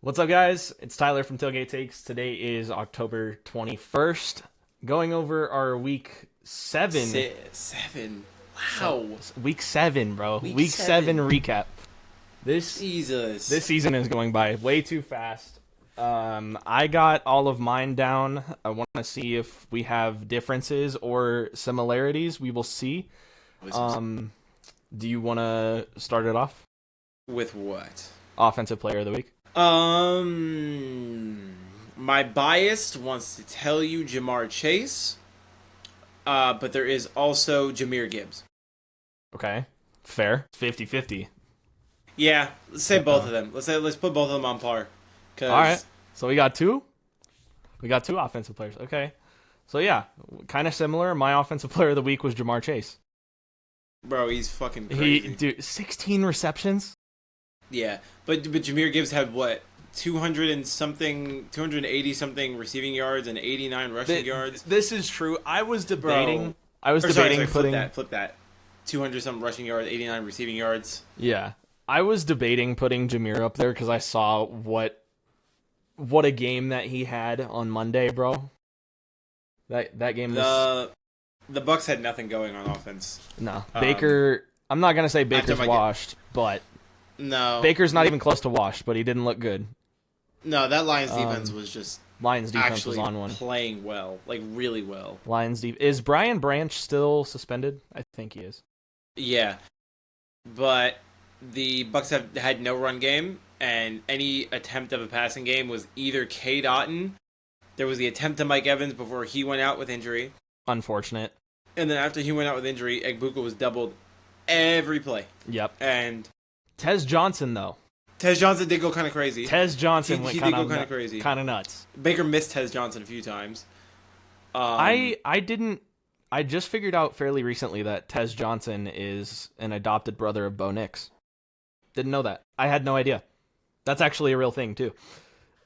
What's up, guys? It's Tyler from Tailgate Takes. Today is October 21st. Going over our week 7. Seven. So, Wow. week 7, bro. Week Week 7 7. recap. This Jesus. this season is going by way too fast. I got all of mine down. I want to see if we have differences or similarities. We will see. Do you want to start it off? With what? Offensive Player of the Week. My bias wants to tell you Jamar Chase, but there is also Jahmyr Gibbs. Okay. Fair. 50-50. Yeah, let's say both of them. Let's put both of them on par. All right. So we got two. We got two offensive players. Okay. So yeah, kind of similar. My offensive player of the week was Jamar Chase. Bro, he's fucking crazy. 16 receptions. Yeah, but Jahmyr Gibbs had what? 280 something receiving yards and 89 rushing yards. This is true. I was debating. Bro. I was Or sorry, debating putting. flip that. 200 something rushing yards, 89 receiving yards. Yeah, I was debating putting Jahmyr up there because I saw what a game that he had on Monday, bro. That game was The Bucks had nothing going on offense. no Baker. I'm not gonna say Baker's my washed, but No, Baker's not even close to washed. But he didn't look good. No, that Lions defense was just Lions defense actually was on one. playing well, like really well. Lions is Brian Branch still suspended? I think he is. Yeah, but the Bucks have had no run game, and any attempt of a passing game was either K. Dotton. There was the attempt to Mike Evans before he went out with injury, Unfortunate. and then after he went out with injury, Egbuka was doubled every play. Yep. And Tez Johnson though. Tez Johnson did go kind of crazy. Tez Johnson He went did go kinda crazy. kind of nuts. Baker missed Tez Johnson a few times. I didn't. I just figured out fairly recently that Tez Johnson is an adopted brother of Bo Nix. Didn't know that. I had no idea. That's actually a real thing too.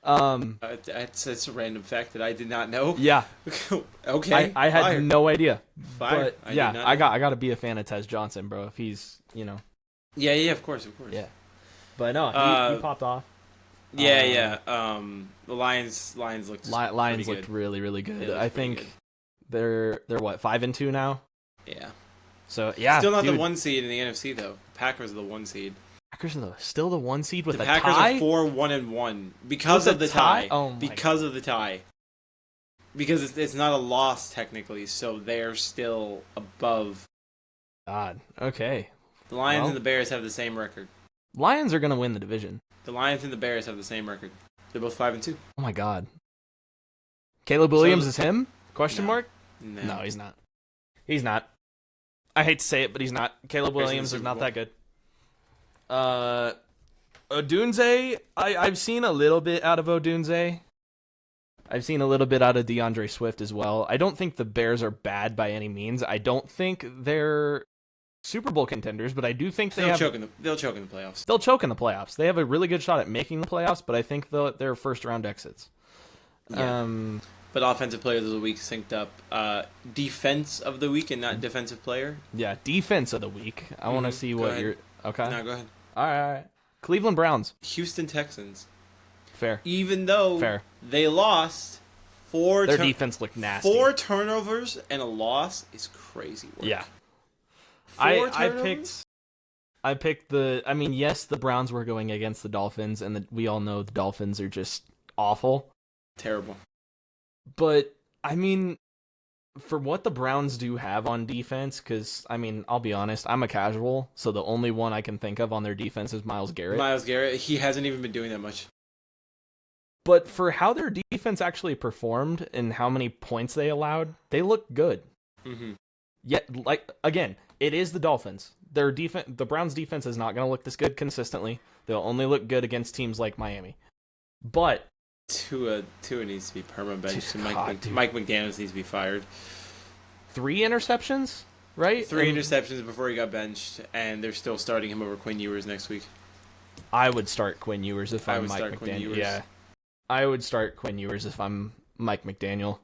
That's a random fact that I did not know. Yeah. Okay. I had Fire. no idea. Fire. But I did yeah, not I know. got to be a fan of Tez Johnson, bro. If he's Yeah, of course. yeah. But no, he popped off. Yeah. The Lions looked Lions pretty looked good. really, really good. They looked I pretty think they're what 5-2 now. Yeah. So yeah, Still not dude, the 1 seed in the NFC though. Packers are the 1 seed. Packers are still the 1 seed with The a Packers tie. are 4-1-1 because With of a the tie. tie? Oh my because of the tie. Because it's not a loss technically, so they're still above. God. Okay. The Lions Well. and the Bears have the same record. Lions are gonna win the division. The Lions and the Bears have the same record. They're both 5-2. Oh my God. Caleb Williams is him? Question No. mark? No, he's not. He's not. I hate to say it, but he's not. Caleb Bears in the Williams is Super not Bowl. that good. Odunze, I've seen a little bit out of Odunze. I've seen a little bit out of DeAndre Swift as well. I don't think the Bears are bad by any means. I don't think they're Super Bowl contenders, but I do think They'll choke in the playoffs. they'll choke in the playoffs. They have a really good shot at making the playoffs, but I think they're first round exits. Yeah. But offensive players of the week synced up. Defense of the week and not defensive player. Yeah, defense of the week. I want to see Go what ahead. you're. Okay. No, go ahead. All right. Cleveland Browns. Houston Texans. Fair. Even though Fair. they lost Their defense looked nasty. 4 turnovers and a loss is crazy work. Yeah. 4 I turnovers? picked the. I mean, yes, the Browns were going against the Dolphins, and we all know the Dolphins are just awful. Terrible. But I mean, for what the Browns do have on defense, because I mean, I'll be honest, I'm a casual, so the only one I can think of on their defense is Myles Garrett. Myles Garrett, he hasn't even been doing that much. But for how their defense actually performed and how many points they allowed, they look good. Mm-hmm. Yet, like again, it is the Dolphins. Their defense, the Browns' defense is not going to look this good consistently. They'll only look good against teams like Miami. But Tua needs to be perma-benched, and God, dude. Mike McDaniels needs to be fired. 3 interceptions, right? 3 And interceptions before he got benched, and they're still starting him over Quinn Ewers next week. I would start Quinn Ewers if I I'm would Mike start Quinn McDaniel. Ewers. Yeah, I would start Quinn Ewers if I'm Mike McDaniel.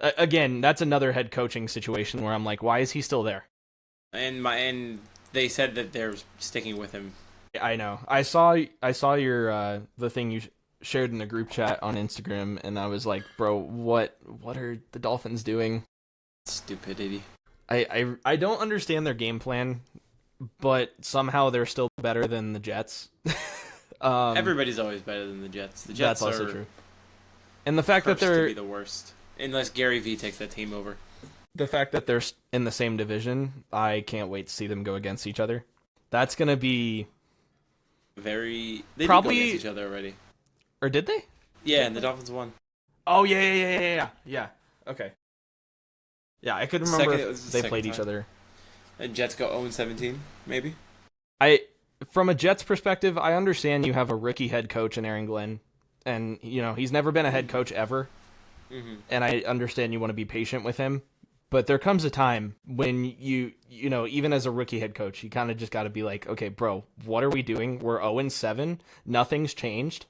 Again, that's another head coaching situation where I'm like, why is he still there? And they said that they're sticking with him. I know. I saw your the thing you shared in the group chat on Instagram, and I was like, bro, what are the Dolphins doing? Stupidity. I don't understand their game plan, but somehow they're still better than the Jets. Everybody's always better than the Jets. The Jets That's also are true. And the fact that cursed to they're be the worst, unless Gary Vee takes that team over. in the same division, I can't wait to see them go against each other. That's gonna be They probably did go against each other already. Or did they? Yeah, and the Dolphins won. Oh yeah. Okay. Yeah, I could remember It if was the they second played each time. other. And Jets go 0-17, maybe. From a Jets perspective, I understand you have a rookie head coach in Aaron Glenn, and he's never been a head coach ever, and I understand you want to be patient with him, but there comes a time when even as a rookie head coach, you kind of just got to be like, okay, bro, what are we doing? We're 0-7, nothing's changed.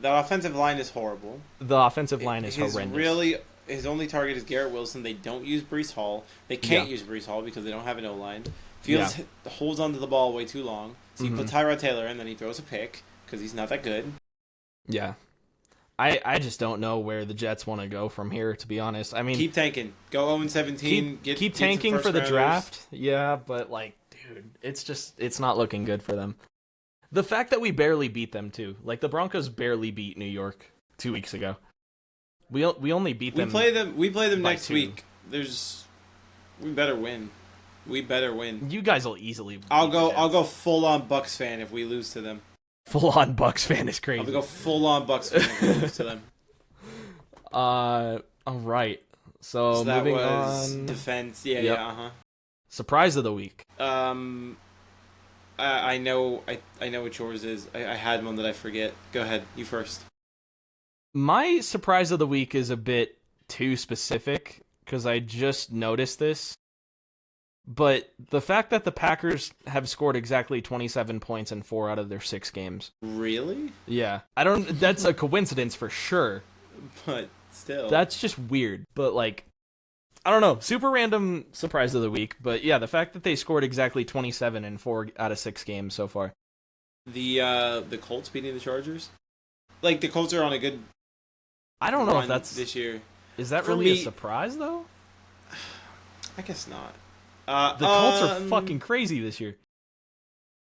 The offensive line is horrible. The offensive line is horrendous. His only target is Garrett Wilson. They don't use Breece Hall. They can't use Breece Hall because they don't have an O-line. Fields holds onto the ball way too long. So you put Tyrod Taylor in, then he throws a pick because he's not that good. Yeah. I just don't know where the Jets want to go from here, to be honest. I mean, keep tanking. Go 0-17. Keep tanking for the draft. Yeah, but dude, it's not looking good for them. The fact that we barely beat them too, the Broncos barely beat New York 2 weeks ago. We only beat them. We play them next 2. week. We better win. We better win. You guys will easily. I'll go full on Bucks fan if we lose to them. Full on Bucks fan is crazy. I'll go full on Bucks fan if we lose to them. All right. So that moving was on. Defense. Yeah. Yep. Yeah. Surprise of the week. I know what yours is. I had one that I forget. Go ahead. You first. My surprise of the week is a bit too specific because I just noticed this. But the fact that the Packers have scored exactly 27 points in 4 out of their 6 games. Really? Yeah. That's a coincidence for sure. But still. That's just weird. But I don't know. Super random surprise of the week. But yeah, the fact that they scored exactly 27 in 4 out of 6 games so far. The Colts beating the Chargers? The Colts are on a good I don't know if that's this year. Is that really a surprise though? I guess not. The Colts are fucking crazy this year.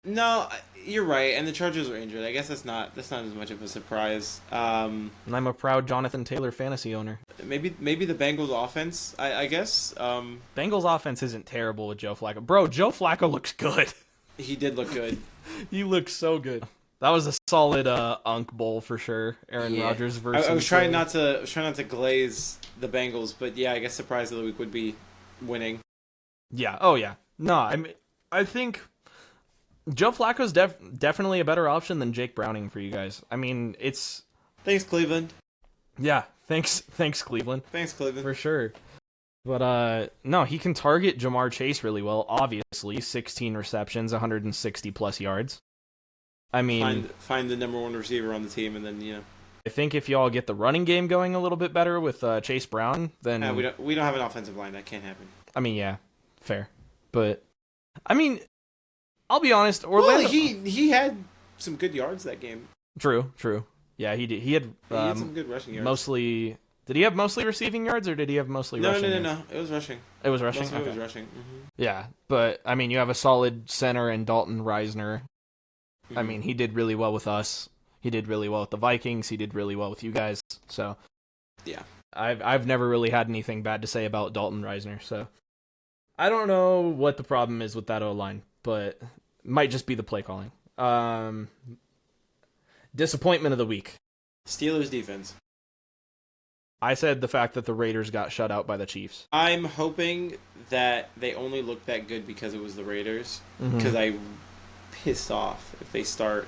No, you're right, and the Chargers are injured. I guess that's not as much of a surprise. And I'm a proud Jonathan Taylor fantasy owner. Maybe the Bengals offense. I guess. Bengals offense isn't terrible with Joe Flacco. Bro, Joe Flacco looks good. He did look good. He looks so good. That was a solid Unk Bowl for sure. Aaron Rodgers versus. I was trying not to glaze the Bengals, but yeah, I guess surprise of the week would be winning. Yeah. Oh yeah. No, I think Joe Flacco's definitely a better option than Jake Browning for you guys. I mean, it's. Thanks, Cleveland. Yeah. Thanks, Cleveland. Thanks, Cleveland. For sure. But no, he can target Jamar Chase really well. Obviously, 16 receptions, 160 plus yards. I mean, find the number 1 receiver on the team, and then I think if y'all get the running game going a little bit better with Chase Brown, then we don't have an offensive line. That can't happen. I mean, yeah, fair, but I mean, I'll be honest. Orlando, he had some good yards that game. True. Yeah, he did. He had some good rushing yards. Mostly, did he have mostly receiving yards or did he have mostly rushing? No. It was rushing. It was rushing. Most of it was rushing. Mm-hmm. Yeah, but I mean, you have a solid center in Dalton Reisner. Mm-hmm. I mean, he did really well with us. He did really well with the Vikings. He did really well with you guys. So, yeah, I've never really had anything bad to say about Dalton Reisner. So, I don't know what the problem is with that O-line, but it might just be the play calling. Disappointment of the week. Steelers defense. I said the fact that the Raiders got shut out by the Chiefs. I'm hoping that they only look that good because it was the Raiders. Because I'm pissed off if they start.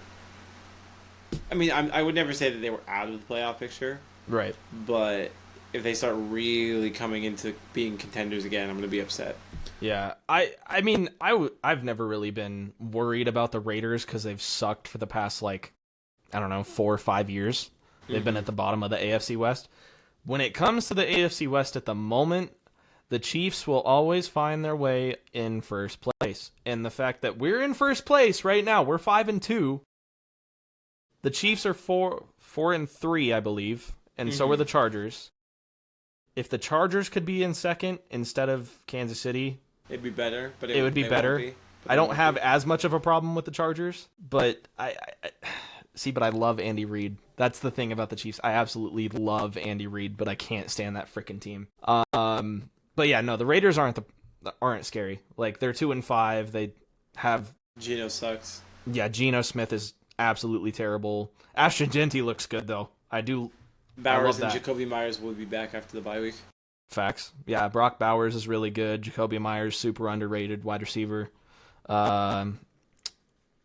I mean, I would never say that they were out of the playoff picture. Right. But if they start really coming into being contenders again, I'm going to be upset. Yeah. I mean, I've never really been worried about the Raiders because they've sucked for the past, 4 or 5 years. They've been at the bottom of the AFC West. When it comes to the AFC West at the moment, the Chiefs will always find their way in first place. And the fact that we're in first place right now, we're 5-2. The Chiefs are 4-3, I believe, and so are the Chargers. If the Chargers could be in second instead of Kansas City, it'd be better. But it would be better. I don't have as much of a problem with the Chargers, but I love Andy Reid. That's the thing about the Chiefs. I absolutely love Andy Reid, but I can't stand that freaking team. But yeah, no, the Raiders aren't scary. Like, they're 2-5. They have Geno sucks. Yeah, Geno Smith is absolutely terrible. Ashton Jeanty looks good though. Bowers and Jacoby Myers will be back after the bye week. Facts. Yeah, Brock Bowers is really good. Jacoby Myers, super underrated wide receiver.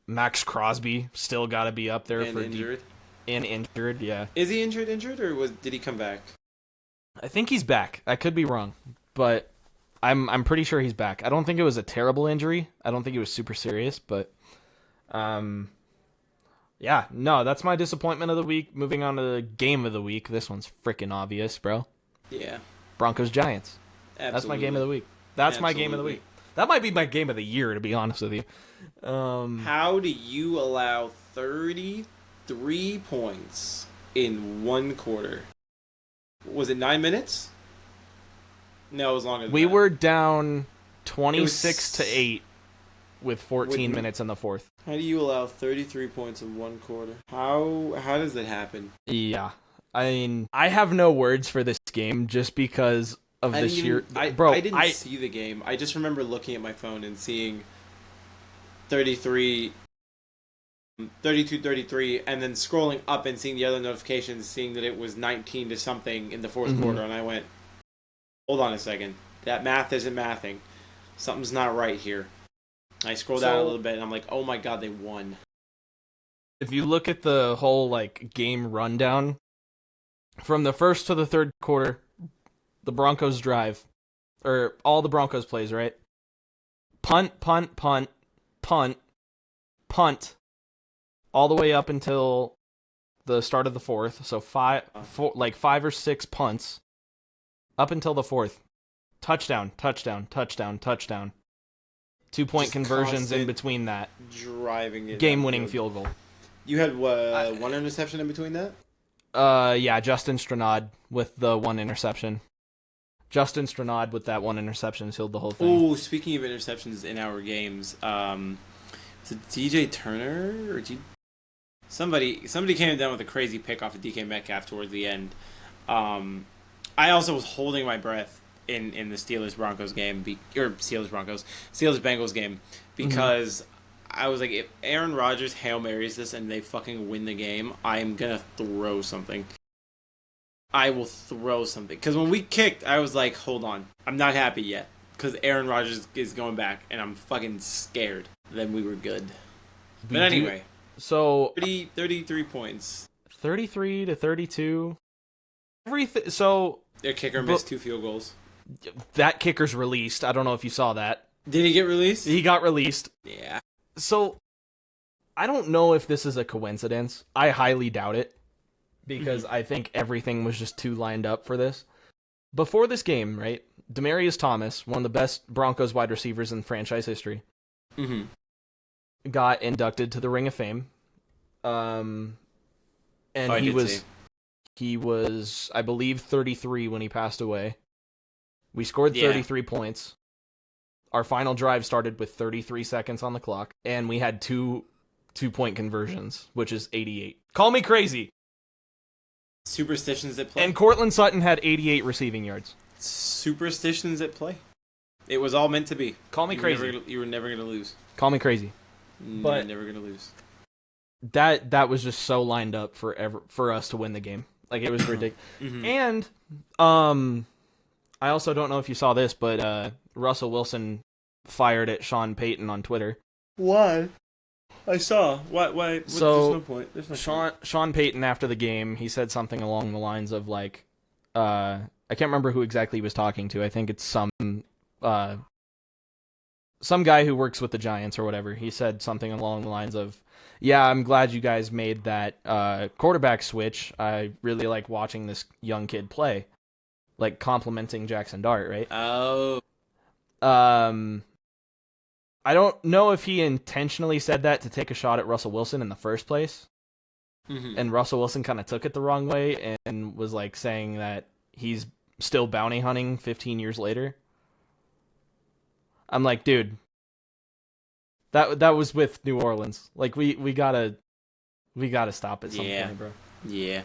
Max Crosby still got to be up there and injured. And injured, yeah. Is he injured, or did he come back? I think he's back. I could be wrong, but I'm pretty sure he's back. I don't think it was a terrible injury. I don't think it was super serious, but yeah, no, that's my disappointment of the week. Moving on to the game of the week. This one's freaking obvious, bro. Yeah. Broncos Giants. Absolutely. That's my game of the week. That's my game of the week. That might be my game of the year, to be honest with you. How do you allow 33 points in one quarter? Was it 9 minutes? No, it was longer than We that. were down 26-8 with 14 minutes in the fourth. How do you allow 33 points in one quarter? How does that happen? Yeah. I mean, I have no words for this game just because of the sheer... I didn't see the game. I just remember looking at my phone and seeing 32-33, and then scrolling up and seeing the other notifications, seeing that it was 19 to something in the fourth quarter, and I went, hold on a second. That math isn't mathing. Something's not right here. I scrolled out a little bit, and I'm like, oh my god, they won. If you look at the whole game rundown, from the first to the third quarter, the Broncos drive, or all the Broncos plays, right? Punt, punt, punt, punt, punt, all the way up until the start of the fourth. So five or six punts up until the fourth. Touchdown, touchdown, touchdown, touchdown. 2-point conversions in between that. Driving it. Game-winning field goal. You had one interception in between that? Yeah, Justin Stranad with the one interception. Justin Stranad with that one interception sealed the whole thing. Oh, speaking of interceptions in our games, is it DJ Turner or somebody came down with a crazy pick off of DK Metcalf towards the end. I also was holding my breath in the Steelers Bengals game because I was like, if Aaron Rodgers Hail Marys this and they fucking win the game, I'm gonna throw something. I will throw something. Because when we kicked, I was like, hold on. I'm not happy yet. Because Aaron Rodgers is going back, and I'm fucking scared. Then we were good. But anyway. So 33 points. 33-32. So Their kicker missed 2 field goals. That kicker's released. I don't know if you saw that. Did he get released? He got released. Yeah. So, I don't know if this is a coincidence. I highly doubt it. Because I think everything was just too lined up for this. Before this game, right, Demaryius Thomas, one of the best Broncos wide receivers in franchise history, got inducted to the Ring of Fame. And he was, I believe, 33 when he passed away. We scored 33 points. Our final drive started with 33 seconds on the clock, and we had two 2-point conversions, which is 88. Call me crazy. Superstitions at play. And Courtland Sutton had 88 receiving yards. Superstitions at play. It was all meant to be. Call me crazy. You were never going to lose. Call me crazy. But never going to lose. That was just so lined up for us to win the game. Like, it was ridiculous. And I also don't know if you saw this, but Russell Wilson fired at Sean Payton on Twitter. Why? I saw. Why? So, there's no point. There's no Sean Payton, after the game, he said something along the lines of, like, I can't remember who exactly he was talking to. I think it's some guy who works with the Giants or whatever. He said something along the lines of, yeah, I'm glad you guys made that quarterback switch. I really like watching this young kid play. like complimenting Jackson Dart, right? Oh. Um, I don't know if he intentionally said that to take a shot at Russell Wilson in the first place, and Russell Wilson kind of took it the wrong way and was like saying that he's still bounty hunting 15 years later. I'm like, dude, that was with New Orleans. Like we gotta stop at some point, bro. Yeah.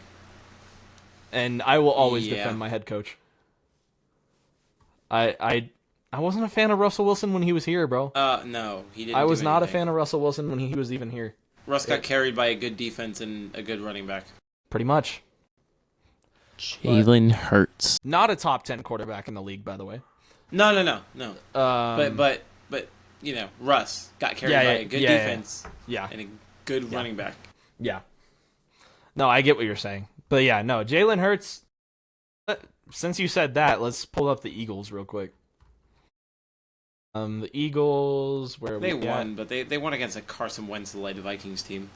And I will always defend my head coach. I wasn't a fan of Russell Wilson when he was here, bro. No, he didn't. I was not a fan of Russell Wilson when he was even here. Russ got carried by a good defense and a good running back. Pretty much. Jalen Hurts. Not a top 10 quarterback in the league, by the way. No. But you know, Russ got carried by a good defense. Yeah. And a good running back. Yeah. No, I get what you're saying. But yeah, no, Jalen Hurts. Since you said that, let's pull up the Eagles real quick. The Eagles, where they won, but they won against a Carson Wentz-led Vikings team.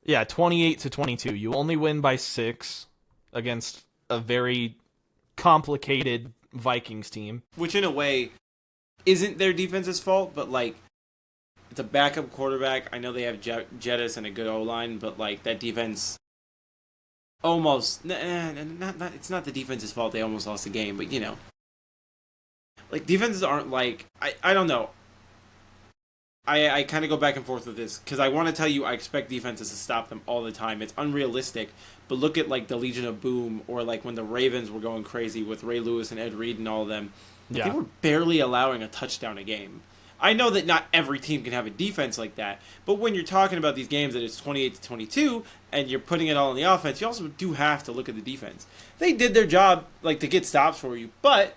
Yeah, 28-22. You only win by 6 against a very complicated Vikings team. Which, in a way, isn't their defense's fault, but, like, it's a backup quarterback. I know they have Jettis and a good O-line, but, like, that defense almost... it's not the defense's fault they almost lost the game, but, you know. Like, defenses aren't, like... I don't know. I kind of go back and forth with this, because I want to tell you I expect defenses to stop them all the time. It's unrealistic, but look at, like, the Legion of Boom, or, like, when the Ravens were going crazy with Ray Lewis and Ed Reed and all of them. Yeah. They were barely allowing a touchdown a game. I know that not every team can have a defense like that, but when you're talking about these games that it's 28-22, and you're putting it all on the offense, you also do have to look at the defense. They did their job, like, to get stops for you, but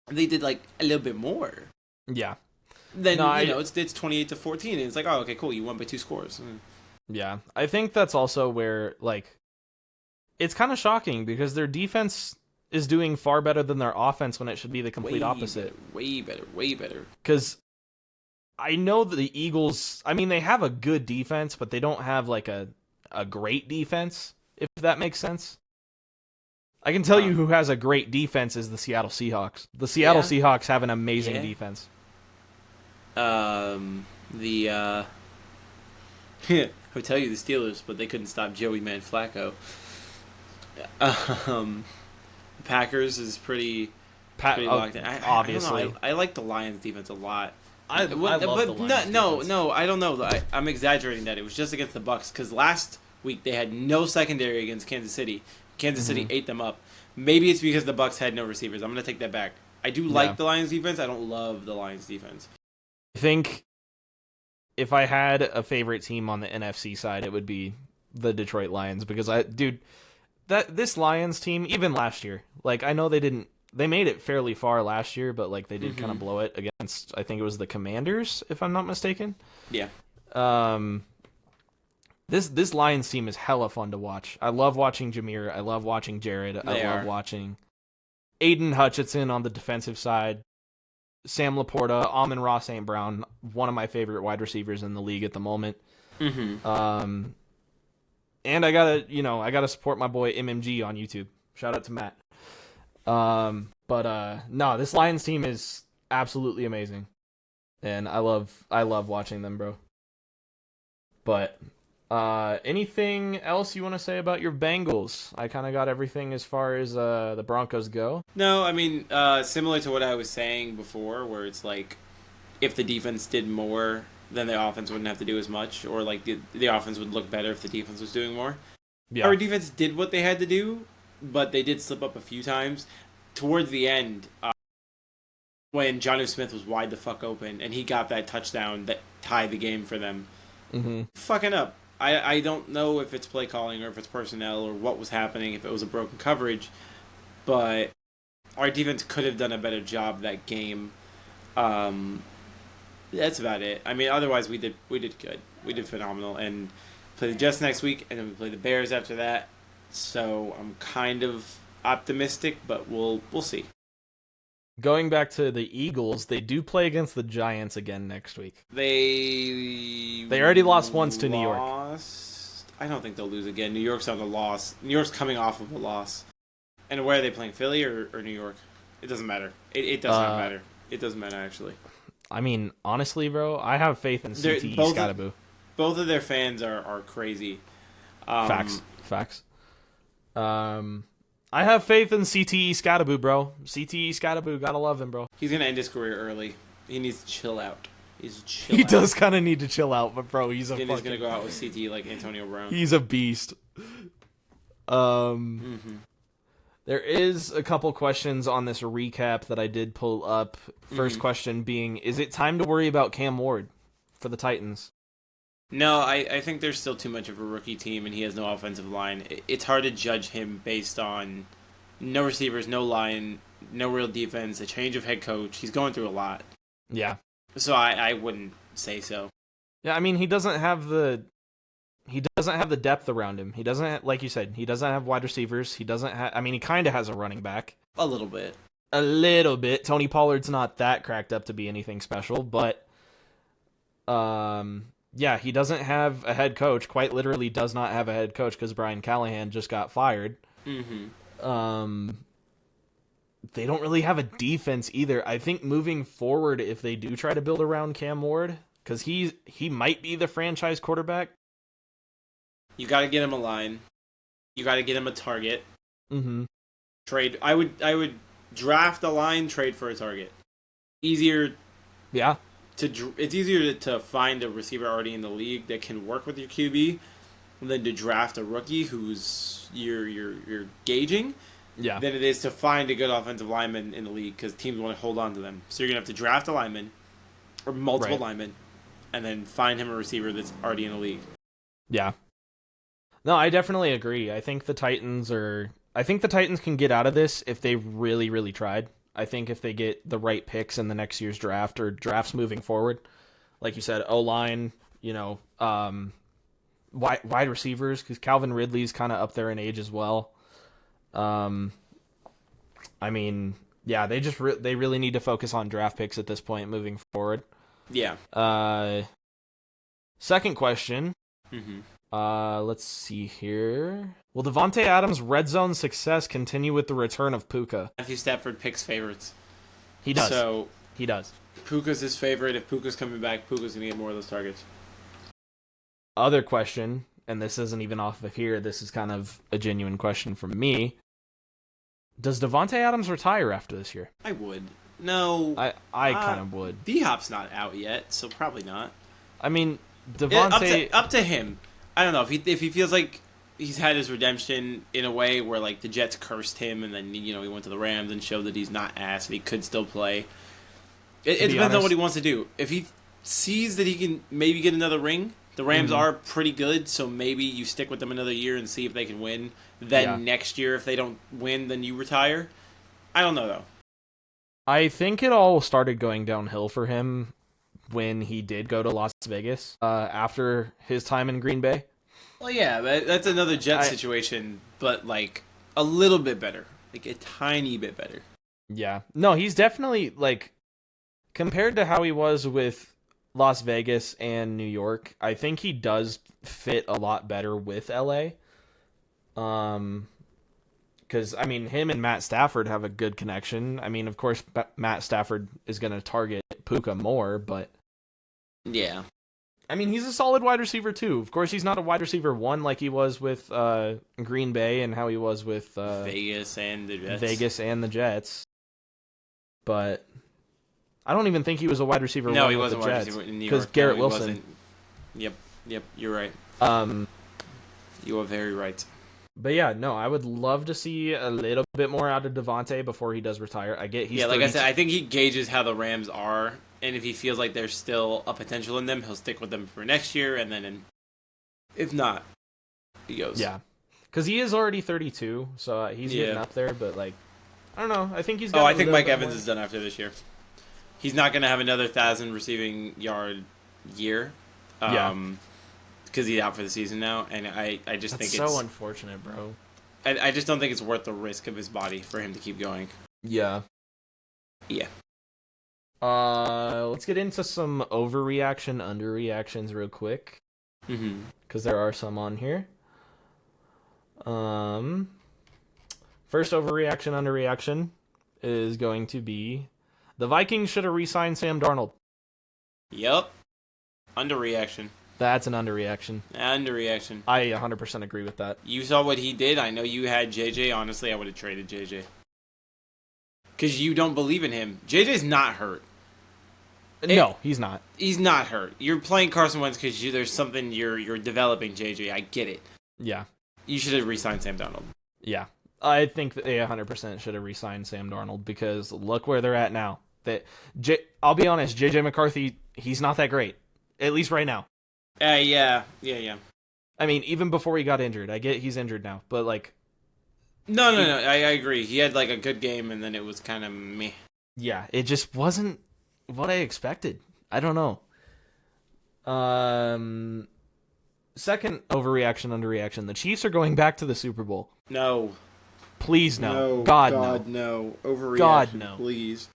they did, like, a little bit more. Yeah. Then, it's 28-14, and it's like, oh, okay, cool, you won by 2 scores. Yeah, I think that's also where, like, it's kind of shocking, because their defense is doing far better than their offense when it should be the complete opposite. Way better. Because I know that the Eagles, I mean, they have a good defense, but they don't have, like, a great defense, if that makes sense. I can tell you who has a great defense is the Seattle Seahawks. The Seattle Seahawks have an amazing defense. I would tell you the Steelers, but they couldn't stop Joey Man Flacco. The Packers is pretty locked in. Obviously. I like the Lions defense a lot. I love the Lions defense. No, I don't know. I'm exaggerating that. It was just against the Bucs, because last week they had no secondary against Kansas City. Kansas City ate them up. Maybe it's because the Bucs had no receivers. I'm going to take that back. I do like the Lions defense. I don't love the Lions defense. I think if I had a favorite team on the NFC side, it would be the Detroit Lions, because this Lions team, even last year, like, I know they made it fairly far last year, but, like, they did kind of blow it against, I think it was the Commanders, if I'm not mistaken. Yeah. This Lions team is hella fun to watch. I love watching Jameer. I love watching Jared. I love watching Aiden Hutchinson on the defensive side. Sam Laporta, Amon-Ra St. Brown, one of my favorite wide receivers in the league at the moment. And I gotta support my boy MMG on YouTube. Shout out to Matt. No, this Lions team is absolutely amazing, and I love watching them, bro. But anything else you want to say about your Bengals? I kind of got everything as far as the Broncos go. No, I mean, similar to what I was saying before, where it's like, if the defense did more, then the offense wouldn't have to do as much, or like the offense would look better if the defense was doing more. Yeah. Our defense did what they had to do, but they did slip up a few times. Towards the end, when Jonnu Smith was wide the fuck open, and he got that touchdown that tied the game for them. Fucking up. I don't know if it's play calling or if it's personnel or what was happening, if it was a broken coverage, but our defense could have done a better job that game. That's about it. I mean, otherwise we did good. We did phenomenal, and play the Jets next week, and then we play the Bears after that. So I'm kind of optimistic, but we'll see. Going back to the Eagles, they do play against the Giants again next week. They already lost once to New York. I don't think they'll lose again. New York's on a loss. New York's coming off of a loss. And where are they playing? Philly or New York? It doesn't matter. It does not matter. It doesn't matter, actually. I mean, honestly, bro, I have faith in CTE Scottaboo. Both of their fans are crazy. Facts. I have faith in CTE Scottaboo, bro. CTE Scottaboo, gotta love him, bro. He's gonna end his career early. He needs to chill out. He does kind of need to chill out, but bro, he's gonna go out with CTE like Antonio Brown. He's a beast. There is a couple questions on this recap that I did pull up. First question being, is it time to worry about Cam Ward for the Titans? No, I think there's still too much of a rookie team, and he has no offensive line. It's hard to judge him based on no receivers, no line, no real defense, a change of head coach. He's going through a lot. Yeah. So I wouldn't say so. Yeah, I mean, he doesn't have the depth around him. He doesn't, like you said, he doesn't have wide receivers. He doesn't have, I mean, he kind of has a running back. A little bit. Tony Pollard's not that cracked up to be anything special, but yeah, he doesn't have a head coach. Quite literally does not have a head coach because Brian Callahan just got fired. They don't really have a defense either. I think moving forward, if they do try to build around Cam Ward, because he might be the franchise quarterback. You got to get him a line. You got to get him a target. Trade. I would draft a line, trade for a target. Easier. Yeah. It's easier to find a receiver already in the league that can work with your QB than to draft a rookie who's you're gauging. Yeah. Than it is to find a good offensive lineman in the league because teams want to hold on to them. So you're gonna have to draft a lineman or multiple linemen, and then find him a receiver that's already in the league. Yeah. No, I definitely agree. I think the Titans can get out of this if they really, really tried. I think if they get the right picks in the next year's draft or drafts moving forward, like you said, O-line, wide receivers, because Calvin Ridley's kind of up there in age as well. I mean, yeah, they really need to focus on draft picks at this point moving forward. Yeah. Second question. Let's see here. Will Devontae Adams' red zone success continue with the return of Puka? Matthew Stafford picks favorites. He does. So he does. Puka's his favorite. If Puka's coming back, Puka's gonna get more of those targets. Other question, and this isn't even off of here. This is kind of a genuine question from me. Does Devontae Adams retire after this year? I would. No. I kind of would. D-Hop's not out yet, so probably not. I mean, Devontae... Up to him. I don't know. If he feels like he's had his redemption in a way where, like, the Jets cursed him and then, he went to the Rams and showed that he's not ass and he could still play. It depends on what he wants to do. If he sees that he can maybe get another ring, the Rams are pretty good, so maybe you stick with them another year and see if they can win. Then next year, if they don't win, then you retire. I don't know, though. I think it all started going downhill for him when he did go to Las Vegas after his time in Green Bay. Well, yeah, that's another Jets situation, but, like, a little bit better. Like, a tiny bit better. Yeah. No, he's definitely, like, compared to how he was with Las Vegas and New York, I think he does fit a lot better with LA. Because, I mean, him and Matt Stafford have a good connection. I mean, of course, Matt Stafford is going to target Puka more, but... Yeah. I mean, he's a solid wide receiver, too. Of course, he's not a wide receiver one like he was with Green Bay and how he was with... Vegas and the Jets. But I don't even think he was a wide receiver one with the Jets. No, he wasn't a wide receiver in New York. Because Garrett Wilson. Yep, you're right. You are very right. But yeah, no, I would love to see a little bit more out of Devontae before he does retire. I get he's like I said, I think he gauges how the Rams are, and if he feels like there's still a potential in them, he'll stick with them for next year, and then if not, he goes. Yeah, because he is already 32, so he's getting up there. But like, I don't know. I think he's. I think Mike Evans is done after this year. He's not going to have another 1,000 receiving yard year. Because he's out for the season now, and I just think it's so unfortunate, bro. I just don't think it's worth the risk of his body for him to keep going. Yeah. Let's get into some overreaction, underreactions real quick. Because there are some on here. First overreaction, underreaction is going to be the Vikings should have re-signed Sam Darnold. Yep. Underreaction. That's an underreaction. Underreaction. I 100% agree with that. You saw what he did. I know you had JJ. Honestly, I would have traded JJ. Because you don't believe in him. JJ's not hurt. No, he's not. He's not hurt. You're playing Carson Wentz because there's something you're developing, JJ. I get it. Yeah. You should have re-signed Sam Darnold. Yeah. I think that they 100% should have re-signed Sam Darnold because look where they're at now. I'll be honest, JJ McCarthy, he's not that great. At least right now. Yeah. I mean, even before he got injured. I get he's injured now, but like... No. I agree. He had like a good game, and then it was kind of meh. Yeah, it just wasn't what I expected. I don't know. Second overreaction, underreaction. The Chiefs are going back to the Super Bowl. No. Please no. God no. Overreaction. God no.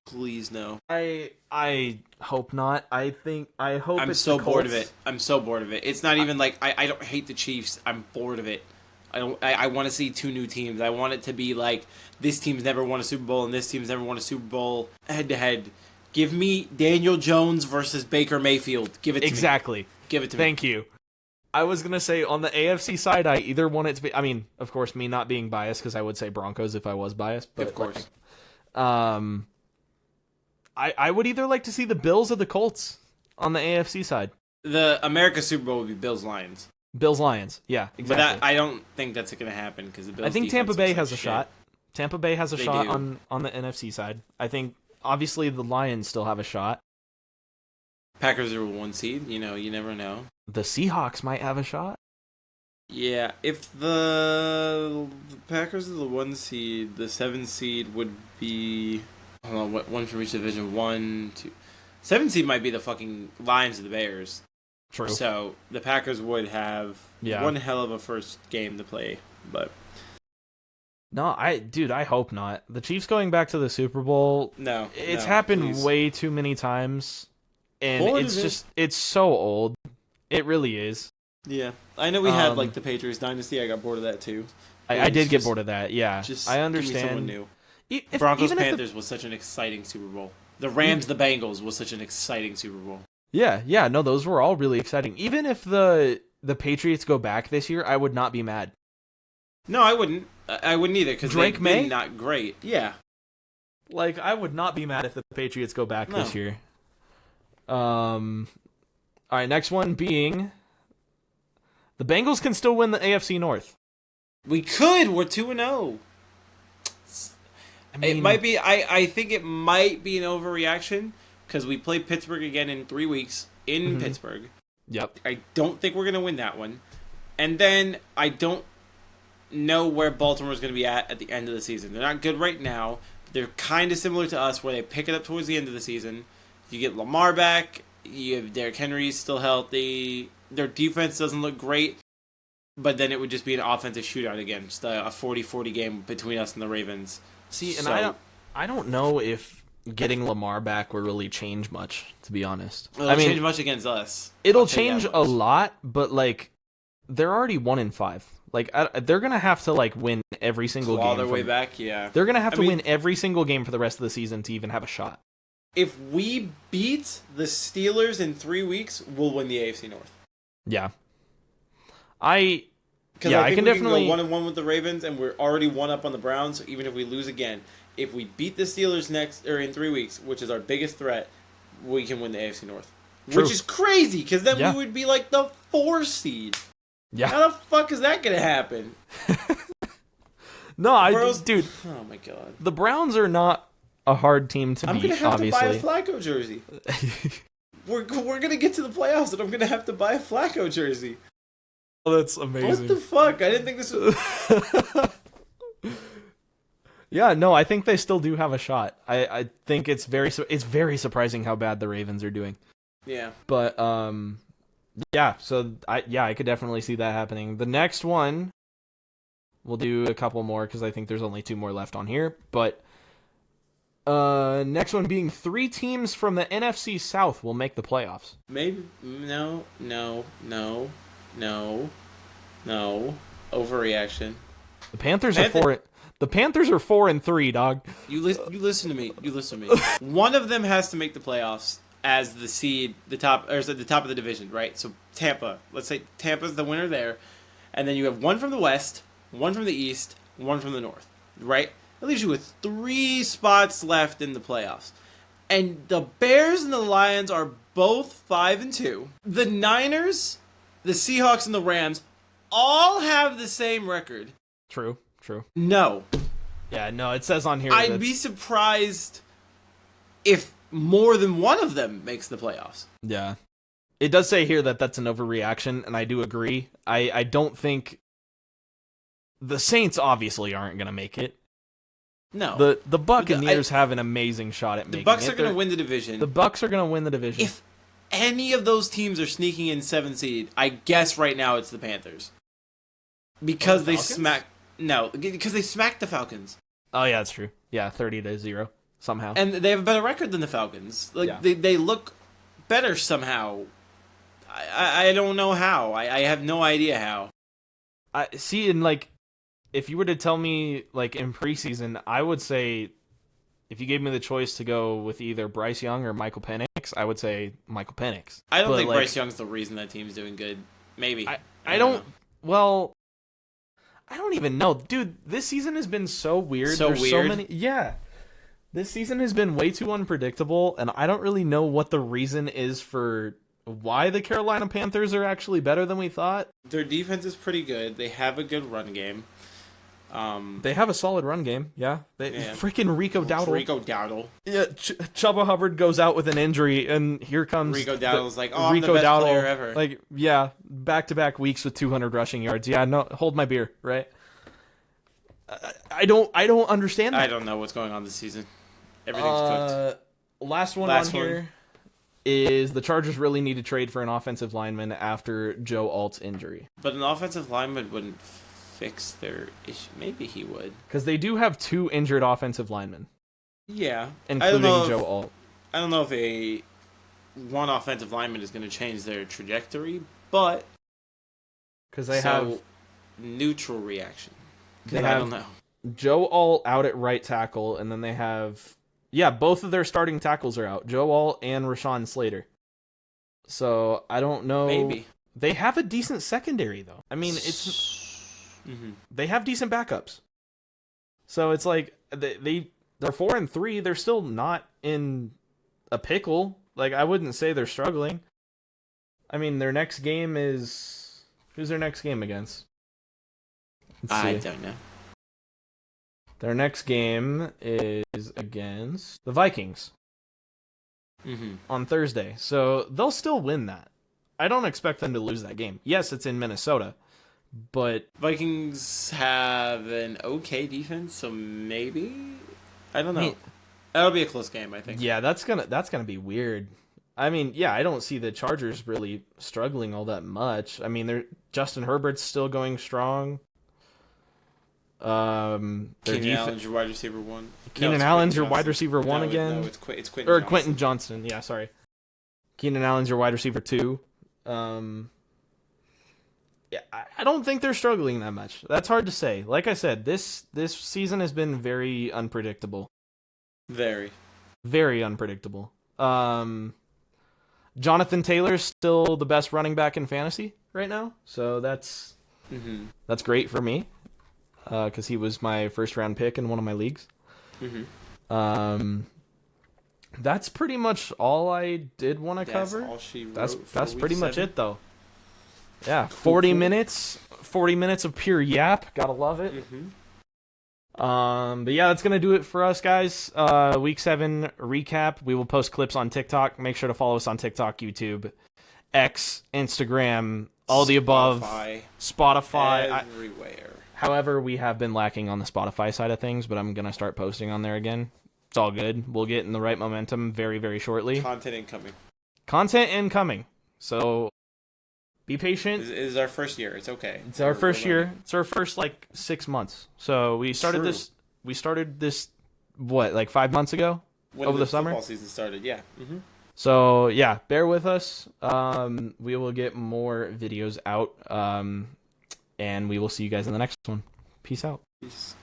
Please no. I hope not. I hope I'm it's so the bored of Colts. it. I'm so bored of it. It's not even like I don't hate the Chiefs. I'm bored of it. I want to see two new teams. I want it to be like this team's never won a Super Bowl and this team's never won a Super Bowl head to head. Give me Daniel Jones versus Baker Mayfield. Give it to me. Exactly. Give it to me. Thank you. I was going to say on the AFC side, I either want it to be, I mean, of course, me not being biased because I would say Broncos if I was biased. But of course. I would either like to see the Bills or the Colts on the AFC side. The America Super Bowl would be Bills-Lions. Bills-Lions. Yeah, exactly. But I don't think that's going to happen because the Bills I think Tampa Bay has a shot. Tampa Bay has a They shot do. on the NFC side. I think, obviously, the Lions still have a shot. Packers are a 1 seed. You know, you never know. The Seahawks might have a shot. Yeah, if the Packers are the 1 seed, the 7 seed would be... Hold on, one from each division. 1, 2... 7 seed might be the fucking Lions or the Bears. True. So the Packers would have one hell of a first game to play, but... No, I hope not. The Chiefs going back to the Super Bowl... No, It's happened please. way too many times. And Bored it's of it. just, it's so old. It really is. Yeah, I know we had like the Patriots dynasty. I got bored of that too. I did get bored of that. Yeah, Just I give me someone understand. new. If, Broncos even if Panthers was such an exciting Super Bowl. The Rams the Bengals was such an exciting Super Bowl. Yeah. No, those were all really exciting. Even if the Patriots go back this year, I would not be mad. No, I wouldn't. I wouldn't either because Drake they've May? been not great. Yeah. Like, I would not be mad if the Patriots go back this year. All right, next one being the Bengals can still win the AFC North. We could. We're 2-0. I mean, It might be. I think it might be an overreaction because we play Pittsburgh again in 3 weeks in Pittsburgh. Yep. I don't think we're gonna win that one, and then I don't know where Baltimore's gonna be at the end of the season. They're not good right now. They're kind of similar to us, where they pick it up towards the end of the season. You get Lamar back. You have Derrick Henry still healthy. Their defense doesn't look great, but then it would just be an offensive shootout again, just a 40-40 game between us and the Ravens. See, and So- I don't know if getting Lamar back will really change much, to be honest. It'll I mean, change much against us. it'll I'll tell you change that a much. lot, but like they're already 1-5. Like they're gonna have to like win every single Claw game. their way from- back, yeah. They're gonna have I to mean- win every single game for the rest of the season to even have a shot. If we beat the Steelers in 3 weeks, we'll win the AFC North. Yeah. I Because Yeah, I I think can we definitely- can go 1-1 with the Ravens, and we're already 1 up on the Browns. So even if we lose again, if we beat the Steelers in 3 weeks, which is our biggest threat, we can win the AFC North. True. Which is crazy, because then Yeah. we would be like the 4 seed. yeah. How the fuck is that gonna happen? No, Bros- dude, Oh my god. the Browns are not a hard team to I'm beat, gonna have obviously. to buy a Flacco jersey. We're gonna get to the playoffs, and I'm gonna have to buy a Flacco jersey. Oh, that's What amazing. the fuck? I didn't think this was... Yeah, no, I think they still do have a shot. I think it's very surprising how bad the Ravens are doing. Yeah. But yeah, so I could definitely see that happening. The next one, we'll do a couple more because I think there's only 2 more left on here. But next one being 3 teams from the NFC South will make the playoffs. Maybe no. Overreaction. The Panthers Panther- are 4. The Panthers are 4-3, dog. You listen to me. You listen to me. One of them has to make the playoffs as the seed, the top of the division, right? So Tampa. Let's say Tampa's the winner there, and then you have one from the West, one from the East, one from the North, right? That leaves you with 3 spots left in the playoffs. And the Bears and the Lions are both 5-2. The Niners, the Seahawks, and the Rams all have the same record. True. No. Yeah, no, it says on here. I'd be surprised if more than one of them makes the playoffs. Yeah. It does say here that that's an overreaction, and I do agree. I don't think the Saints obviously aren't going to make it. No. The Buccaneers have an amazing shot at making it. The Bucs are going to win the division. The Bucs are going to win the division. If any of those teams are sneaking in 7th seed, I guess right now it's the Panthers. Because they smacked the Falcons. Oh yeah, that's true. Yeah, 30-0 somehow. And they have a better record than the Falcons. They look better somehow. I don't know how. I have no idea how. I see. And like, if you were to tell me like in preseason, I would say if you gave me the choice to go with either Bryce Young or Michael Penix, I would say Michael Penix. I don't think Bryce Young's the reason that team's doing good. Maybe. I don't. Well, I don't even know, dude. This season has been so weird. There's so many. Yeah, this season has been way too unpredictable, and I don't really know what the reason is for why the Carolina Panthers are actually better than we thought. Their defense is pretty good. They have a good run game. They have a solid run game. Yeah, freaking Rico Dowdle. Yeah, Chubba Hubbard goes out with an injury, and here comes Rico Dowdle's I'm the best player ever. Like, yeah, back-to-back weeks with 200 rushing yards. Yeah, no, hold my beer, right? I don't understand that. I don't know what's going on this season. Everything's cooked. Last one here is the Chargers really need to trade for an offensive lineman after Joe Alt's injury. But an offensive lineman wouldn't fix their issue. Maybe he would. Because they do have 2 injured offensive linemen. Yeah. Including Joe Alt. I don't know if one offensive lineman is going to change their trajectory, but... Because they have... neutral reaction. I don't know. Joe Alt out at right tackle, and then they have... Yeah, both of their starting tackles are out. Joe Alt and Rashawn Slater. So, I don't know... Maybe. They have a decent secondary, though. I mean, it's... Mm-hmm. They have decent backups. So it's like they're 4-3. They're still not in a pickle. Like, I wouldn't say they're struggling. I mean, their next game is... Who's their next game against? I don't know. Their next game is against the Vikings. Mm-hmm. On Thursday. So they'll still win that. I don't expect them to lose that game. Yes, it's in Minnesota. But Vikings have an okay defense, so maybe I don't know. That'll be a close game, I think. Yeah, that's gonna be weird. I mean, yeah, I don't see the Chargers really struggling all that much. I mean, Justin Herbert's still going strong. Keenan Allen's your wide receiver 1. Keenan Allen's your wide receiver 1 again. No, it's Quentin. Or Quentin Johnston. Yeah, sorry. Keenan Allen's your wide receiver 2. Yeah, I don't think they're struggling that much. That's hard to say. Like I said, this season has been very unpredictable. Very. Very unpredictable. Jonathan Taylor's still the best running back in fantasy right now, so that's great for me because he was my first-round pick in one of my leagues. Mm-hmm. That's pretty much all I did want to cover. All she wrote that's pretty much 7. it, though. Yeah, 40 minutes of pure yap. Gotta love it. Mm-hmm. But yeah, that's gonna do it for us, guys. Week 7 recap. We will post clips on TikTok. Make sure to follow us on TikTok, YouTube, X, Instagram, all the above, Spotify, everywhere. However, we have been lacking on the Spotify side of things, but I'm gonna start posting on there again. It's all good. We'll get in the right momentum very, very shortly. Content incoming. So. Be patient. It is our first year. It's okay. It's our first year. It's our first 6 months. So we started this. We started this. What, 5 months ago? When over the summer? Football season started. Yeah. Mm-hmm. So yeah, bear with us. We will get more videos out. And we will see you guys in the next one. Peace out. Peace.